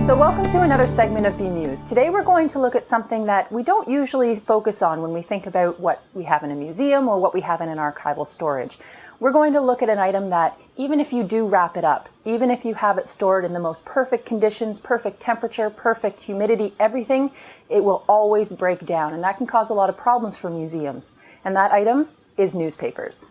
So welcome to another segment of Bmuse. Today we're going to look at something that we don't usually focus on when we think about what we have in a museum or what we have in an archival storage. We're going to look at an item that, even if you do wrap it up, even if you have it stored in the most perfect conditions, perfect temperature, perfect humidity, everything, it will always break down, and that can cause a lot of problems for museums. And that item is newspapers.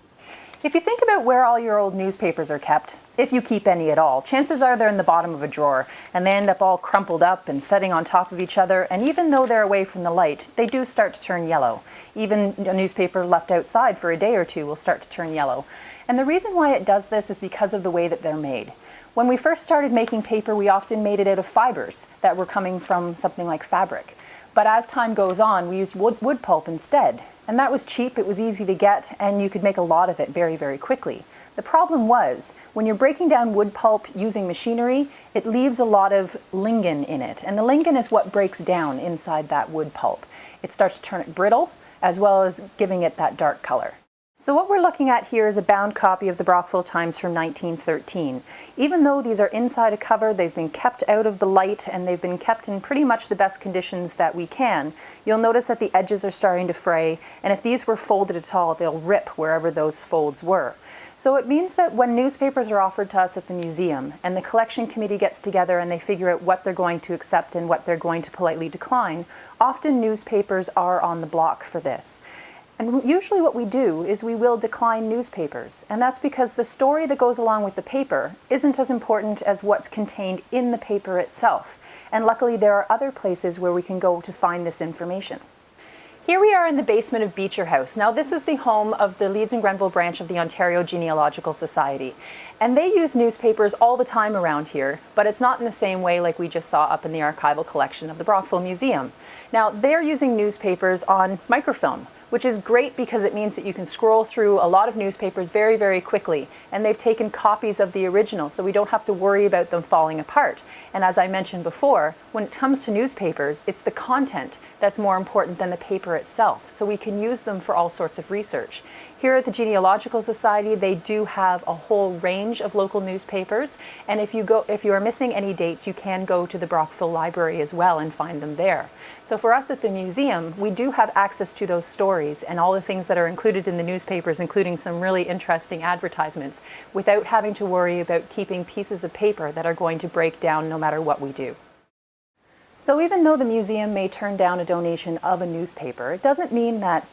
If you think about where all your old newspapers are kept, if you keep any at all, chances are they're in the bottom of a drawer, and they end up all crumpled up and setting on top of each other, and even though they're away from the light, they do start to turn yellow. Even a newspaper left outside for a day or two will start to turn yellow. And the reason why it does this is because of the way that they're made. When we first started making paper, we often made it out of fibers that were coming from something like fabric. But as time goes on, we used wood pulp instead. And that was cheap, it was easy to get, and you could make a lot of it very, very quickly. The problem was, when you're breaking down wood pulp using machinery, it leaves a lot of lignin in it. And the lignin is what breaks down inside that wood pulp. It starts to turn it brittle, as well as giving it that dark color. So what we're looking at here is a bound copy of the Brockville Times from 1913. Even though these are inside a cover, they've been kept out of the light and they've been kept in pretty much the best conditions that we can. You'll notice that the edges are starting to fray, and if these were folded at all, they'll rip wherever those folds were. So it means that when newspapers are offered to us at the museum and the collection committee gets together and they figure out what they're going to accept and what they're going to politely decline, often newspapers are on the block for this. And usually what we do is we will decline newspapers, and that's because the story that goes along with the paper isn't as important as what's contained in the paper itself. And luckily there are other places where we can go to find this information. Here we are in the basement of Beecher House. Now this is the home of the Leeds and Grenville branch of the Ontario Genealogical Society. And they use newspapers all the time around here, but it's not in the same way like we just saw up in the archival collection of the Brockville Museum. Now they're using newspapers on microfilm, which is great because it means that you can scroll through a lot of newspapers very, very quickly. And they've taken copies of the original, so we don't have to worry about them falling apart. And as I mentioned before, when it comes to newspapers, it's the content that's more important than the paper itself. So we can use them for all sorts of research. Here at the Genealogical Society, they do have a whole range of local newspapers. And if you are missing any dates, you can go to the Brockville Library as well and find them there. So for us at the museum, we do have access to those stories and all the things that are included in the newspapers, including some really interesting advertisements, without having to worry about keeping pieces of paper that are going to break down no matter what we do. So even though the museum may turn down a donation of a newspaper, it doesn't mean that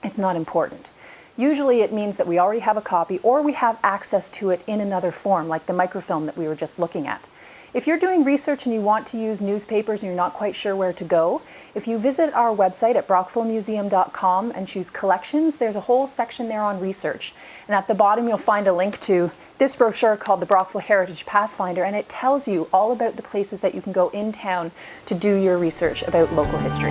it's not important. Usually it means that we already have a copy or we have access to it in another form, like the microfilm that we were just looking at. If you're doing research and you want to use newspapers and you're not quite sure where to go, if you visit our website at brockvillemuseum.com and choose collections, there's a whole section there on research. And at the bottom you'll find a link to this brochure called the Brockville Heritage Pathfinder, and it tells you all about the places that you can go in town to do your research about local history.